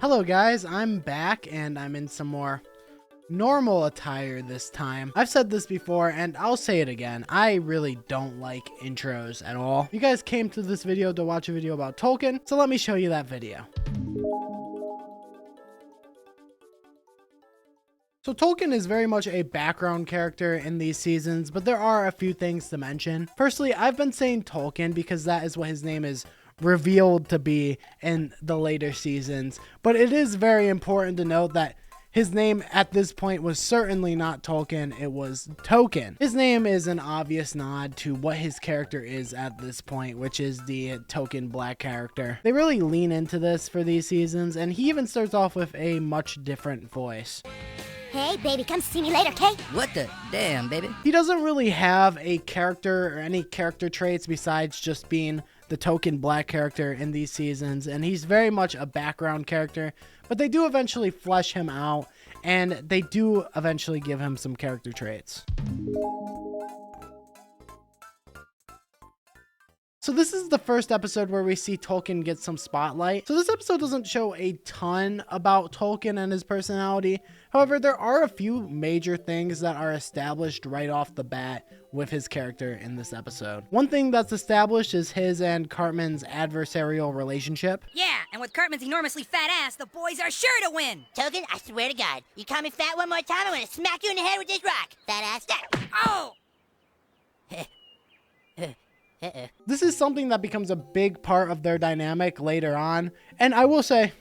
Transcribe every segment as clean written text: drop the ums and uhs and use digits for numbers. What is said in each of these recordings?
Hello guys, I'm back and I'm in some more normal attire this time. I've said this before and I'll say it again. I really don't like intros at all. You guys came to this video to watch a video about Tolkien, so let me show you that video. So Tolkien is very much a background character in these seasons, but there are a few things to mention. Firstly, I've been saying Tolkien because that is what his name is revealed to be in the later seasons, but it is very important to note that his name at this point was certainly not Tolkien, it was Token. His name is an obvious nod to what his character is at this point, which is the token black character. They really lean into this for these seasons, and he even starts off with a much different voice. Hey, baby, come see me later, okay? What the damn, baby? He doesn't really have a character or any character traits besides just being the token black character in these seasons, and he's very much a background character, but they do eventually flesh him out, and they do eventually give him some character traits. So this is the first episode where we see Tolkien get some spotlight. So this episode doesn't show a ton about Tolkien and his personality. However, there are a few major things that are established right off the bat with his character in this episode. One thing that's established is his and Cartman's adversarial relationship. Yeah, and with Cartman's enormously fat ass, the boys are sure to win. Token, I swear to God, you call me fat one more time, I'm gonna smack you in the head with this rock. Fat ass. Oh! This is something that becomes a big part of their dynamic later on, and I will say,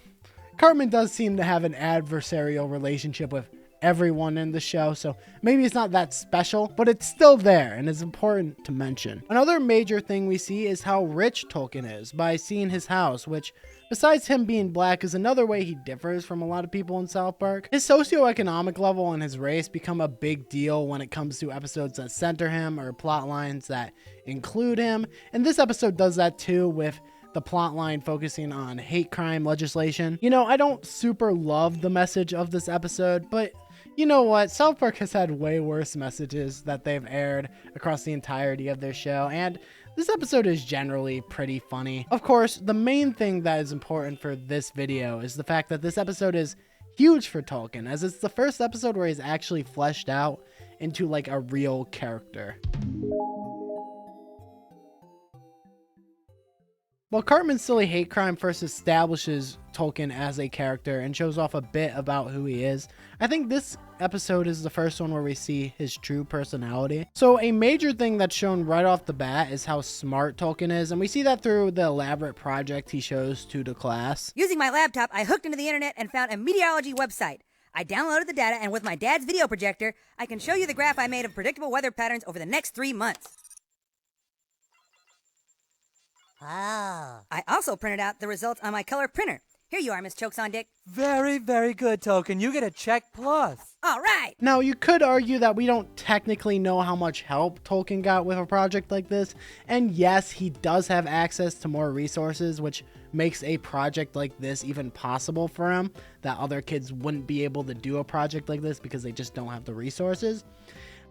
Cartman does seem to have an adversarial relationship with everyone in the show, so maybe it's not that special, but it's still there and is important to mention. Another major thing we see is how rich Tolkien is by seeing his house, which besides him being black is another way he differs from a lot of people in South Park. His socioeconomic level and his race become a big deal when it comes to episodes that center him or plot lines that include him, and this episode does that too, with the plot line focusing on hate crime legislation. You know, I don't super love the message of this episode, but you know what? South Park has had way worse messages that they've aired across the entirety of their show, and this episode is generally pretty funny. Of course, the main thing that is important for this video is the fact that this episode is huge for Tolkien, as it's the first episode where he's actually fleshed out into like a real character. While Cartman's silly hate crime first establishes Tolkien as a character and shows off a bit about who he is, I think this episode is the first one where we see his true personality. So a major thing that's shown right off the bat is how smart Tolkien is, and we see that through the elaborate project he shows to the class. Using my laptop, I hooked into the internet and found a meteorology website. I downloaded the data, and with my dad's video projector, I can show you the graph I made of predictable weather patterns over the next 3 months. Oh. I also printed out the results on my color printer. Here you are, Miss Chokes on Dick. Very, very good, Token. You get a check plus. All right. Now, you could argue that we don't technically know how much help Tolkien got with a project like this, and yes, he does have access to more resources, which makes a project like this even possible for him, that other kids wouldn't be able to do a project like this because they just don't have the resources.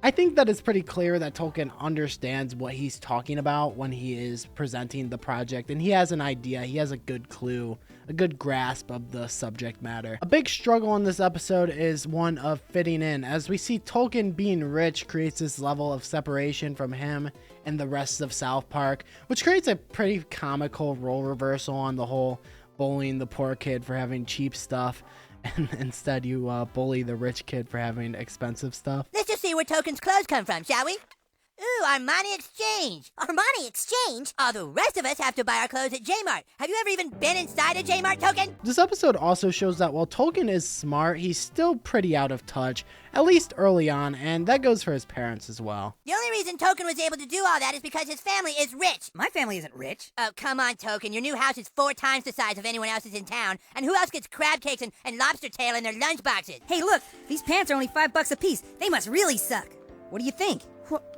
I think that it's pretty clear that Tolkien understands what he's talking about when he is presenting the project, and he has an idea, he has a good clue, a good grasp of the subject matter. A big struggle in this episode is one of fitting in, as we see Tolkien being rich creates this level of separation from him and the rest of South Park, which creates a pretty comical role reversal on the whole bullying the poor kid for having cheap stuff, and instead you bully the rich kid for having expensive stuff. Let's just see where Token's clothes come from, shall we? Ooh, Armani Exchange. Armani Exchange? All the rest of us have to buy our clothes at J-Mart. Have you ever even been inside a J-Mart, Token? This episode also shows that while Tolkien is smart, he's still pretty out of touch, at least early on, and that goes for his parents as well. The only reason Token was able to do all that is because his family is rich. My family isn't rich. Oh, come on, Token. Your new house is 4 times the size of anyone else's in town. And who else gets crab cakes and lobster tail in their lunchboxes? Hey, look, these pants are only $5 a piece. They must really suck. What do you think?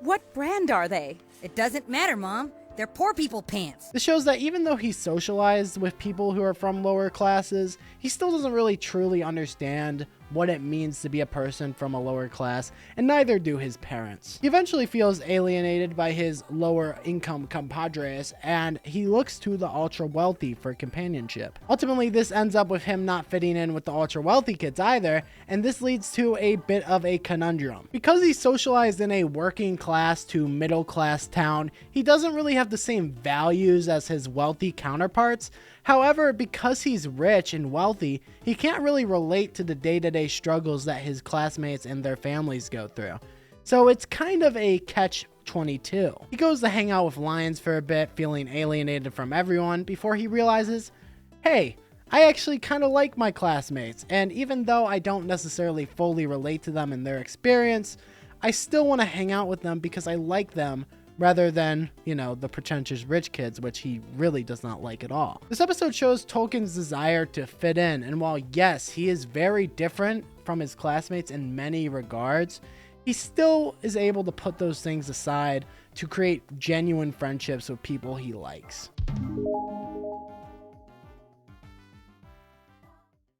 What brand are they? It doesn't matter, Mom. They're poor people pants. This shows that even though he's socialized with people who are from lower classes, he still doesn't really truly understand what it means to be a person from a lower class, and neither do his parents. He eventually feels alienated by his lower income compadres, and he looks to the ultra wealthy for companionship. Ultimately, this ends up with him not fitting in with the ultra wealthy kids either, and this leads to a bit of a conundrum. Because he's socialized in a working class to middle class town, he doesn't really have the same values as his wealthy counterparts. However, because he's rich and wealthy, he can't really relate to the day-to-day struggles that his classmates and their families go through. So it's kind of a catch-22. He goes to hang out with lions for a bit, feeling alienated from everyone, before he realizes, hey, I actually kind of like my classmates, and even though I don't necessarily fully relate to them and their experience, I still want to hang out with them because I like them, rather than, you know, the pretentious rich kids, which he really does not like at all. This episode shows Tolkien's desire to fit in, and while yes, he is very different from his classmates in many regards, he still is able to put those things aside to create genuine friendships with people he likes.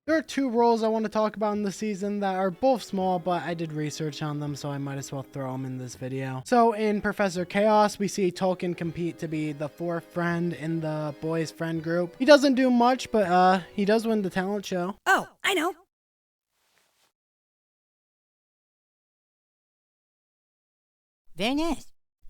There are two roles I want to talk about in the season that are both small, but I did research on them, so I might as well throw them in this video. So in Professor Chaos, we see Tolkien compete to be the fourth friend in the boys' friend group. He doesn't do much, but he does win the talent show. Oh, I know. Very nice.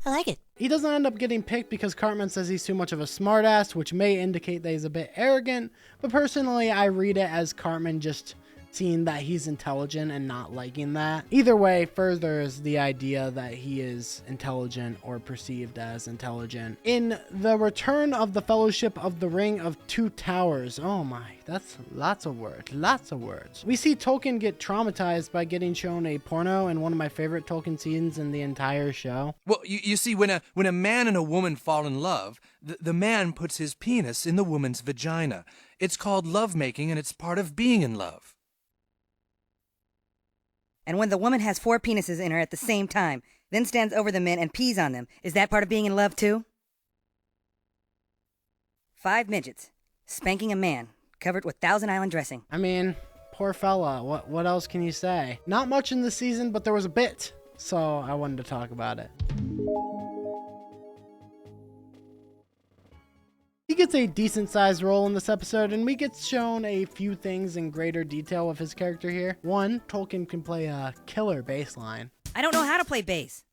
I like it. He doesn't end up getting picked because Cartman says he's too much of a smartass, which may indicate that he's a bit arrogant, but personally I read it as Cartman just seeing that he's intelligent and not liking that. Either way, furthers the idea that he is intelligent or perceived as intelligent. In the Return of the Fellowship of the Ring of Two Towers, oh my, that's lots of words. We see Tolkien get traumatized by getting shown a porno in one of my favorite Tolkien scenes in the entire show. Well, you see, when a man and a woman fall in love, the man puts his penis in the woman's vagina. It's called lovemaking, and it's part of being in love. And when the woman has 4 penises in her at the same time, then stands over the men and pees on them, is that part of being in love too? 5 midgets spanking a man covered with Thousand Island dressing. I mean, poor fella, what else can you say? Not much in the season, but there was a bit, so I wanted to talk about it. He gets a decent sized role in this episode, and we get shown a few things in greater detail with his character here. One, Tolkien can play a killer bass line. I don't know how to play bass.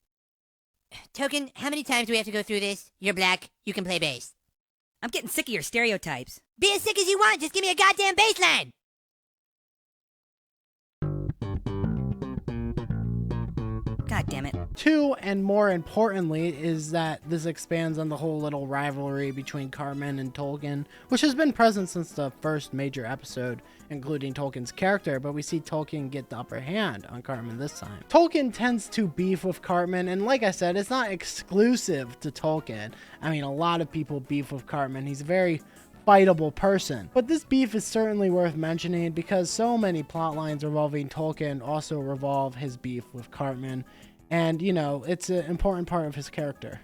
Token, how many times do we have to go through this? You're black, you can play bass. I'm getting sick of your stereotypes. Be as sick as you want, just give me a goddamn bass line! God damn it. Two, and more importantly, is that this expands on the whole little rivalry between Cartman and Tolkien, which has been present since the first major episode, including Tolkien's character, but we see Tolkien get the upper hand on Cartman this time. Tolkien tends to beef with Cartman, and like I said, it's not exclusive to Tolkien. I mean, a lot of people beef with Cartman. He's a very fightable person. But this beef is certainly worth mentioning because so many plot lines involving Tolkien also revolve his beef with Cartman, and you know, it's an important part of his character.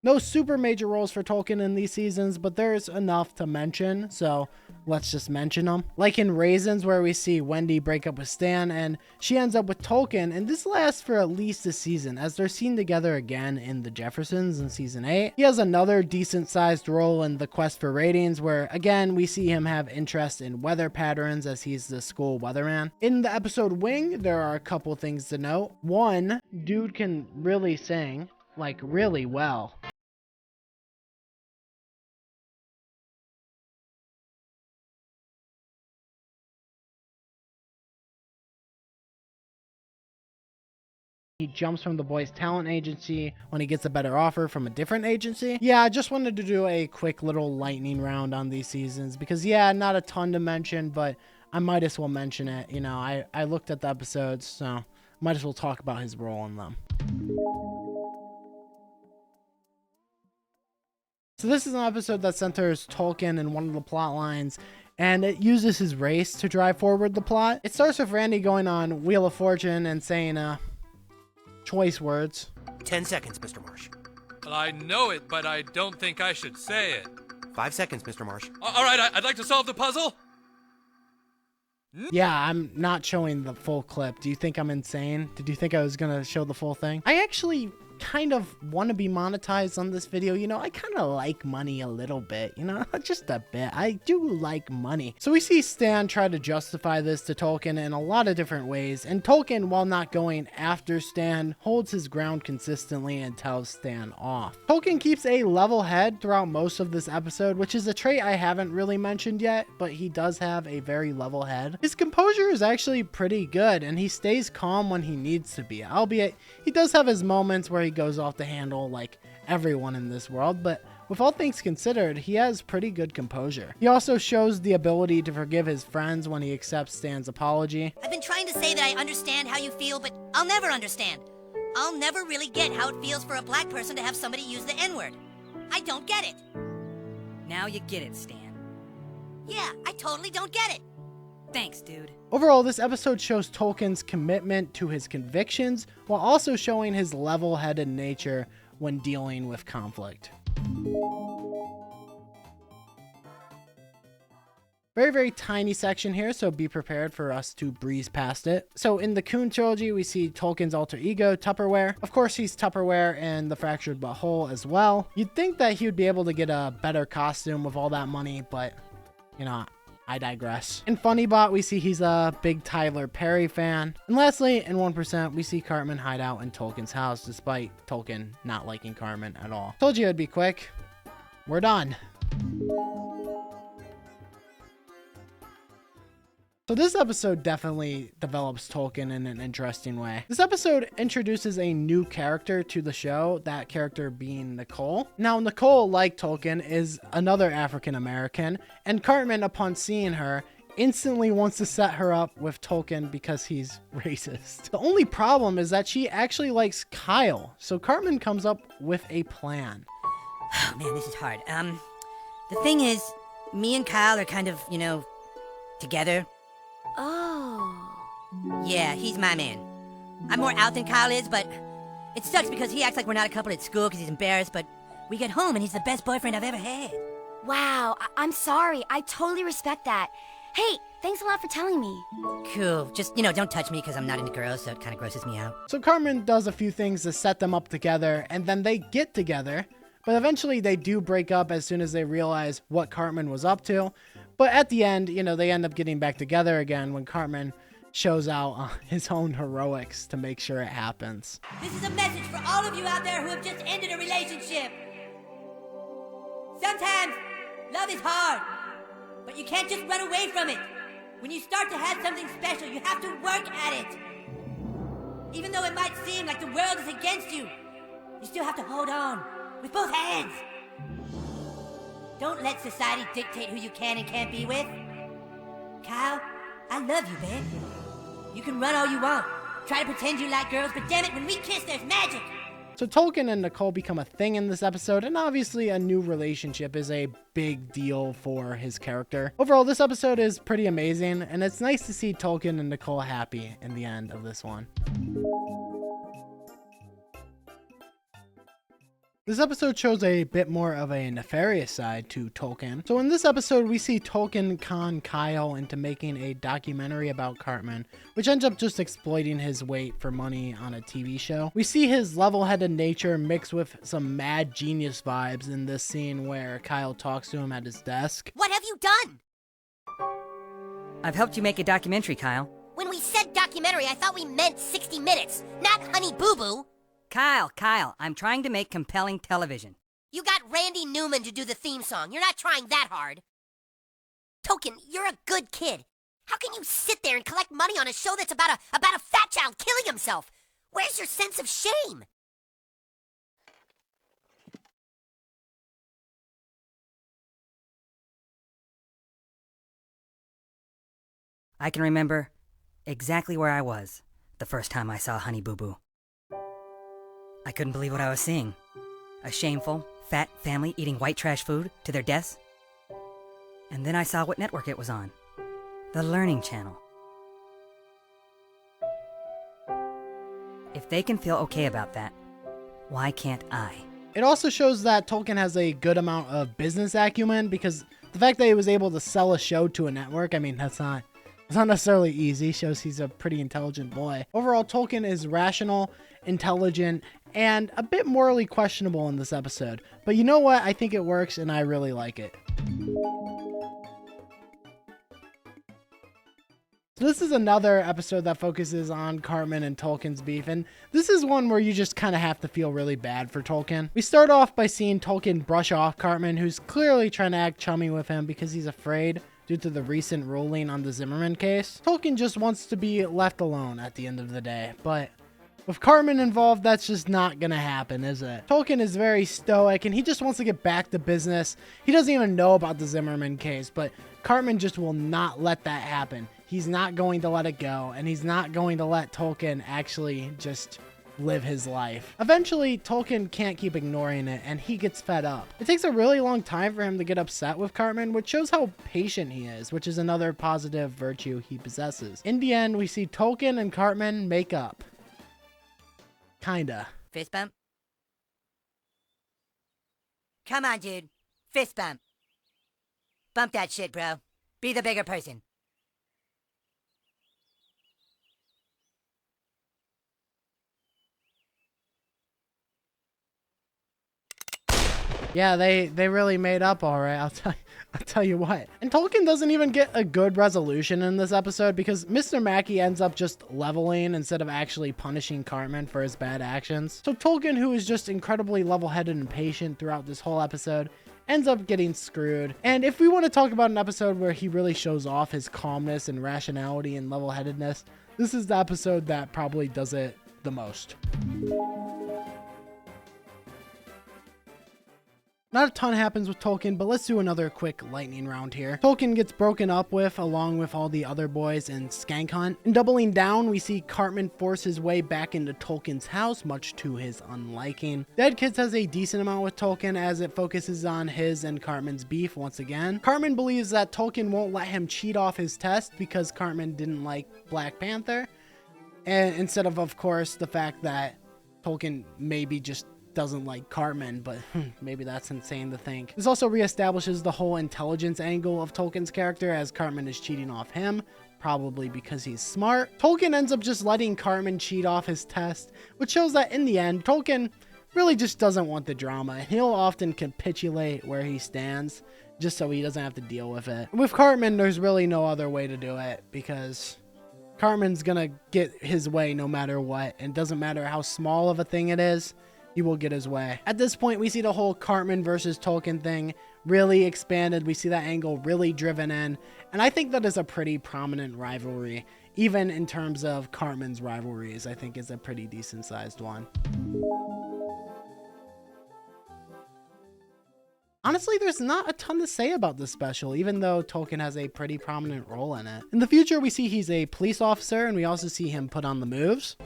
No super major roles for Tolkien in these seasons, but there's enough to mention, so let's just mention them. Like in Raisins, where we see Wendy break up with Stan, and she ends up with Tolkien, and this lasts for at least a season, as they're seen together again in The Jeffersons in Season 8. He has another decent-sized role in The Quest for Ratings, where, again, we see him have interest in weather patterns, as he's the school weatherman. In the episode Wing, there are a couple things to note. One, dude can really sing, like really well. He jumps from the boys' talent agency when he gets a better offer from a different agency. Yeah, I just wanted to do a quick little lightning round on these seasons because, yeah, not a ton to mention, but I might as well mention it. You know, I looked at the episodes, so might as well talk about his role in them. So this is an episode that centers Tolkien in one of the plot lines, and it uses his race to drive forward the plot. It starts with Randy going on Wheel of Fortune and saying, choice words. 10 seconds, Mr. Marsh. Well, I know it, but I don't think I should say it. 5 seconds, Mr. Marsh. All right, I'd like to solve the puzzle. Yeah, I'm not showing the full clip. Do you think I'm insane? Did you think I was gonna show the full thing? I actually kind of want to be monetized on this video. You know, I kind of like money a little bit, you know, just a bit. I do like money. So we see Stan try to justify this to Tolkien in a lot of different ways, and Tolkien, while not going after Stan, holds his ground consistently and tells Stan off. Tolkien keeps a level head throughout most of this episode, which is a trait I haven't really mentioned yet, but he does have a very level head. His composure is actually pretty good, and he stays calm when he needs to be, albeit he does have his moments where he goes off the handle like everyone in this world, but with all things considered, he has pretty good composure. He also shows the ability to forgive his friends when he accepts Stan's apology. I've been trying to say that I understand how you feel, but I'll never understand. I'll never really get how it feels for a black person to have somebody use the N-word. I don't get it. Now you get it, Stan. Yeah, I totally don't get it. Thanks, dude. Overall, this episode shows Tolkien's commitment to his convictions while also showing his level-headed nature when dealing with conflict. Very, very tiny section here, so be prepared for us to breeze past it. So in the Coon trilogy, we see Tolkien's alter ego, Tupperware. Of course, he's Tupperware in The Fractured But Whole as well. You'd think that he would be able to get a better costume with all that money, but, you know, I digress. In Funnybot, we see he's a big Tyler Perry fan. And lastly, in 1%, we see Cartman hide out in Tolkien's house, despite Tolkien not liking Cartman at all. Told you it'd be quick. We're done. So this episode definitely develops Tolkien in an interesting way. This episode introduces a new character to the show, that character being Nicole. Now, Nicole, like Tolkien, is another African American, and Cartman, upon seeing her, instantly wants to set her up with Tolkien because he's racist. The only problem is that she actually likes Kyle, so Cartman comes up with a plan. Oh, man, this is hard. The thing is, me and Kyle are kind of, you know, together. Oh. Yeah, he's my man. I'm more out than Kyle is, but it sucks because he acts like we're not a couple at school because he's embarrassed, but we get home and he's the best boyfriend I've ever had. Wow, I'm sorry. I totally respect that. Hey, thanks a lot for telling me. Cool. Just, you know, don't touch me because I'm not into girls, so it kind of grosses me out. So Cartman does a few things to set them up together, and then they get together, but eventually they do break up as soon as they realize what Cartman was up to. But at the end, you know, they end up getting back together again when Cartman shows out his own heroics to make sure it happens. This is a message for all of you out there who have just ended a relationship. Sometimes love is hard, but you can't just run away from it. When you start to have something special, you have to work at it. Even though it might seem like the world is against you, you still have to hold on with both hands. Don't let society dictate who you can and can't be with. Kyle, I love you, man. You can run all you want. Try to pretend you like girls, but damn it, when we kiss, there's magic. So Tolkien and Nicole become a thing in this episode, and obviously a new relationship is a big deal for his character. Overall, this episode is pretty amazing, and it's nice to see Tolkien and Nicole happy in the end of this one. This episode shows a bit more of a nefarious side to Tolkien. So in this episode, we see Tolkien con Kyle into making a documentary about Cartman, which ends up just exploiting his weight for money on a TV show. We see his level-headed nature mixed with some mad genius vibes in this scene where Kyle talks to him at his desk. What have you done? I've helped you make a documentary, Kyle. When we said documentary, I thought we meant 60 minutes, not Honey Boo Boo. Kyle, I'm trying to make compelling television. You got Randy Newman to do the theme song. You're not trying that hard. Tolkien, you're a good kid. How can you sit there and collect money on a show that's about a fat child killing himself? Where's your sense of shame? I can remember exactly where I was the first time I saw Honey Boo Boo. I couldn't believe what I was seeing. A shameful, fat family eating white trash food to their deaths. And then I saw what network it was on. The Learning Channel. If they can feel okay about that, why can't I? It also shows that Tolkien has a good amount of business acumen, because the fact that he was able to sell a show to a network, I mean, it's not necessarily easy. Shows he's a pretty intelligent boy. Overall, Tolkien is rational, intelligent, and a bit morally questionable in this episode. But you know what? I think it works, and I really like it. So this is another episode that focuses on Cartman and Tolkien's beef, and this is one where you just kind of have to feel really bad for Tolkien. We start off by seeing Tolkien brush off Cartman, who's clearly trying to act chummy with him because he's afraid due to the recent ruling on the Zimmerman case. Tolkien just wants to be left alone at the end of the day, but with Cartman involved, that's just not gonna happen, is it? Tolkien is very stoic, and he just wants to get back to business. He doesn't even know about the Zimmerman case, but Cartman just will not let that happen. He's not going to let it go, and he's not going to let Tolkien actually just live his life. Eventually, Tolkien can't keep ignoring it, and he gets fed up. It takes a really long time for him to get upset with Cartman, which shows how patient he is, which is another positive virtue he possesses. In the end, we see Tolkien and Cartman make up. Kinda. Fist bump? Come on, dude. Fist bump. Bump that shit, bro. Be the bigger person. Yeah, they really made up all right. I'll tell you what. And Tolkien doesn't even get a good resolution in this episode because Mr. Mackey ends up just leveling instead of actually punishing Cartman for his bad actions. So Tolkien, who is just incredibly level-headed and patient throughout this whole episode, ends up getting screwed. And if we want to talk about an episode where he really shows off his calmness and rationality and level-headedness, this is the episode that probably does it the most. Not a ton happens with Tolkien, but let's do another quick lightning round here. Tolkien gets broken up with along with all the other boys in Skank Hunt. In Doubling Down, we see Cartman force his way back into Tolkien's house, much to his unliking. Dead Kids has a decent amount with Tolkien as it focuses on his and Cartman's beef once again. Cartman believes that Tolkien won't let him cheat off his test because Cartman didn't like Black Panther, and instead of course, the fact that Tolkien maybe just doesn't like Cartman, but maybe that's insane to think. This also reestablishes the whole intelligence angle of Tolkien's character as Cartman is cheating off him, probably because he's smart. Tolkien ends up just letting Cartman cheat off his test, which shows that in the end, Tolkien really just doesn't want the drama, and he'll often capitulate where he stands just so he doesn't have to deal with it. With Cartman, there's really no other way to do it because Cartman's gonna get his way no matter what, and it doesn't matter how small of a thing it is, he will get his way. At this point, we see the whole Cartman versus Tolkien thing really expanded. We see that angle really driven in, and I think that is a pretty prominent rivalry. Even in terms of Cartman's rivalries, I think is a pretty decent sized one. Honestly, there's not a ton to say about this special, even though Tolkien has a pretty prominent role in it. In the future, we see he's a police officer, and we also see him put on the moves.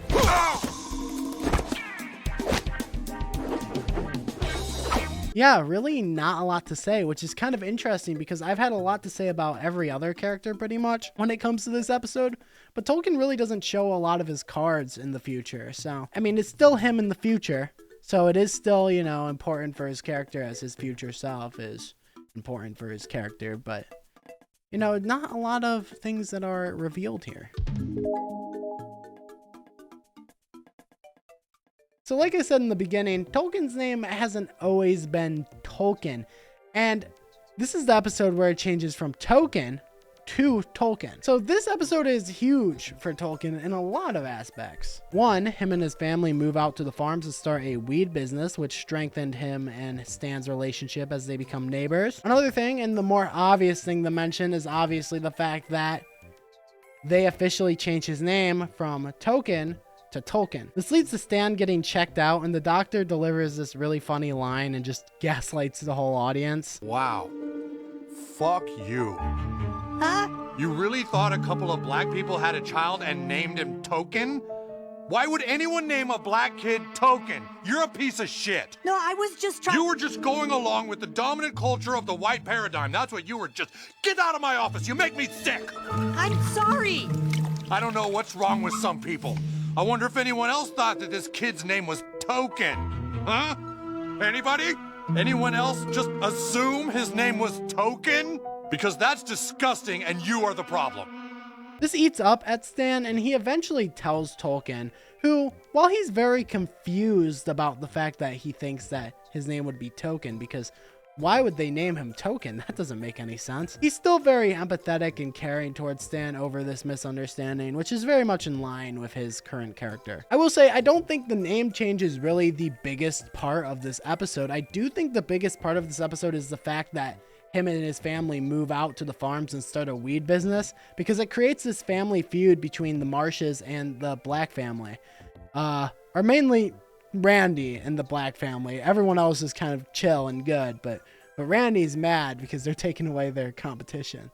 Yeah, really not a lot to say, which is kind of interesting because I've had a lot to say about every other character pretty much when it comes to this episode, but Tolkien really doesn't show a lot of his cards in the future. So, I mean, it's still him in the future, so it is still, you know, important for his character as his future self is important for his character, but, you know, not a lot of things that are revealed here. So like I said in the beginning, Tolkien's name hasn't always been Tolkien, and this is the episode where it changes from Token to Tolkien. So this episode is huge for Tolkien in a lot of aspects. One, him and his family move out to the farms to start a weed business, which strengthened him and Stan's relationship as they become neighbors. Another thing, and the more obvious thing to mention, is obviously the fact that they officially changed his name from Token to Tolkien. This leads to Stan getting checked out, and the doctor delivers this really funny line and just gaslights the whole audience. Wow. Fuck you. Huh? You really thought a couple of black people had a child and named him Token? Why would anyone name a black kid Token? You're a piece of shit. No, I was just trying. You were just going along with the dominant culture of the white paradigm. That's what you were just. Get out of my office. You make me sick. I'm sorry. I don't know what's wrong with some people. I wonder if anyone else thought that this kid's name was Token. Huh? Anybody? Anyone else just assume his name was Token? Because that's disgusting and you are the problem. This eats up at Stan, and he eventually tells Tolkien, who, while he's very confused about the fact that he thinks that his name would be Token, because why would they name him Token? That doesn't make any sense. He's still very empathetic and caring towards Stan over this misunderstanding, which is very much in line with his current character. I will say, I don't think the name change is really the biggest part of this episode. I do think the biggest part of this episode is the fact that him and his family move out to the farms and start a weed business, because it creates this family feud between the Marshes and the Black family. Or mainly Randy and the Black family. Everyone else is kind of chill and good, but Randy's mad because they're taking away their competition.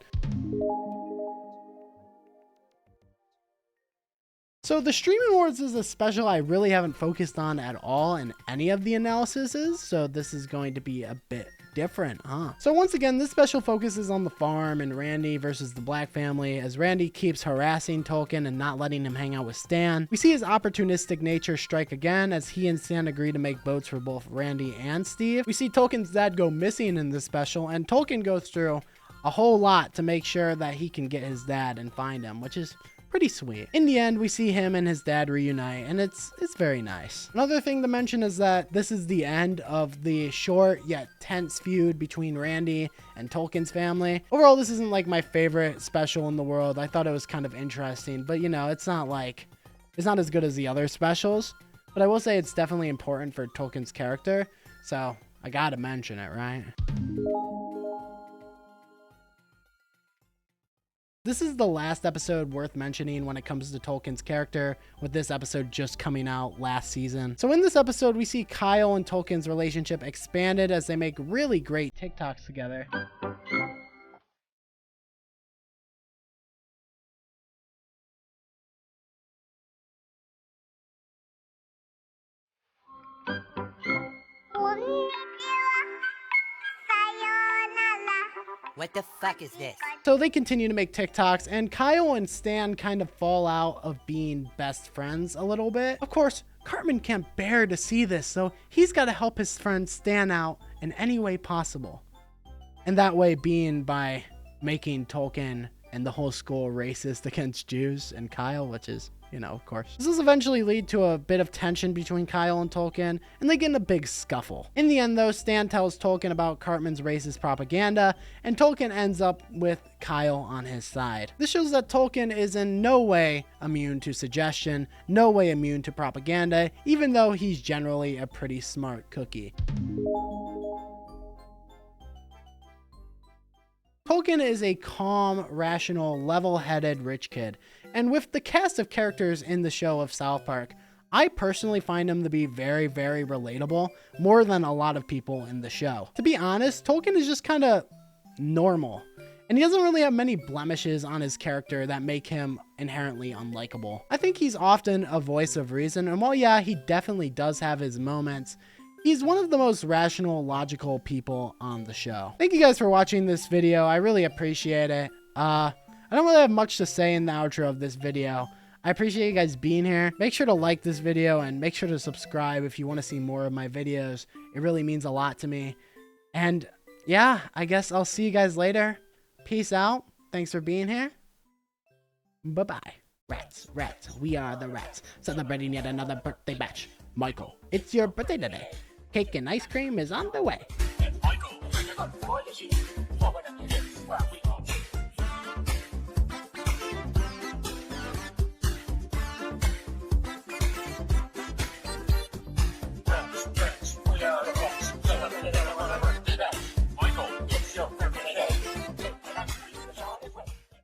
So the Streaming Wars is a special I really haven't focused on at all in any of the analyses, so this is going to be a bit different, huh? So once again, this special focuses on the farm and Randy versus the Black family, as Randy keeps harassing Tolkien and not letting him hang out with Stan. We see his opportunistic nature strike again as he and Stan agree to make boats for both Randy and Steve. We see Tolkien's dad go missing in this special, and Tolkien goes through a whole lot to make sure that he can get his dad and find him, which is pretty sweet. In the end, we see him and his dad reunite, and it's very nice. Another thing to mention is that this is the end of the short yet tense feud between Randy and Tolkien's family. Overall, this isn't like my favorite special in the world. I thought it was kind of interesting, but you know, it's not as good as the other specials. But I will say it's definitely important for Tolkien's character, so I gotta mention it, right? This is the last episode worth mentioning when it comes to Tolkien's character, with this episode just coming out last season. So in this episode, we see Kyle and Tolkien's relationship expanded as they make really great TikToks together. What the fuck is this? So they continue to make TikToks, and Kyle and Stan kind of fall out of being best friends a little bit. Of course, Cartman can't bear to see this, so he's got to help his friend Stan out in any way possible. And that way being by making Tolkien and the whole school racist against Jews and Kyle, which is, you know, of course. This will eventually lead to a bit of tension between Kyle and Tolkien, and they get in a big scuffle. In the end, though, Stan tells Tolkien about Cartman's racist propaganda, and Tolkien ends up with Kyle on his side. This shows that Tolkien is in no way immune to suggestion, no way immune to propaganda, even though he's generally a pretty smart cookie. Tolkien is a calm, rational, level-headed rich kid, and with the cast of characters in the show of South Park, I personally find him to be very, very relatable, more than a lot of people in the show. To be honest, Tolkien is just kind of normal, and he doesn't really have many blemishes on his character that make him inherently unlikable. I think he's often a voice of reason, and while yeah, he definitely does have his moments, he's one of the most rational, logical people on the show. Thank you guys for watching this video. I really appreciate it. I don't really have much to say in the outro of this video. I appreciate you guys being here. Make sure to like this video and make sure to subscribe if you want to see more of my videos. It really means a lot to me. And yeah, I guess I'll see you guys later. Peace out. Thanks for being here. Bye-bye. Rats, we are the rats, celebrating yet another birthday bash. Michael, it's your birthday today. Cake and ice cream is on the way.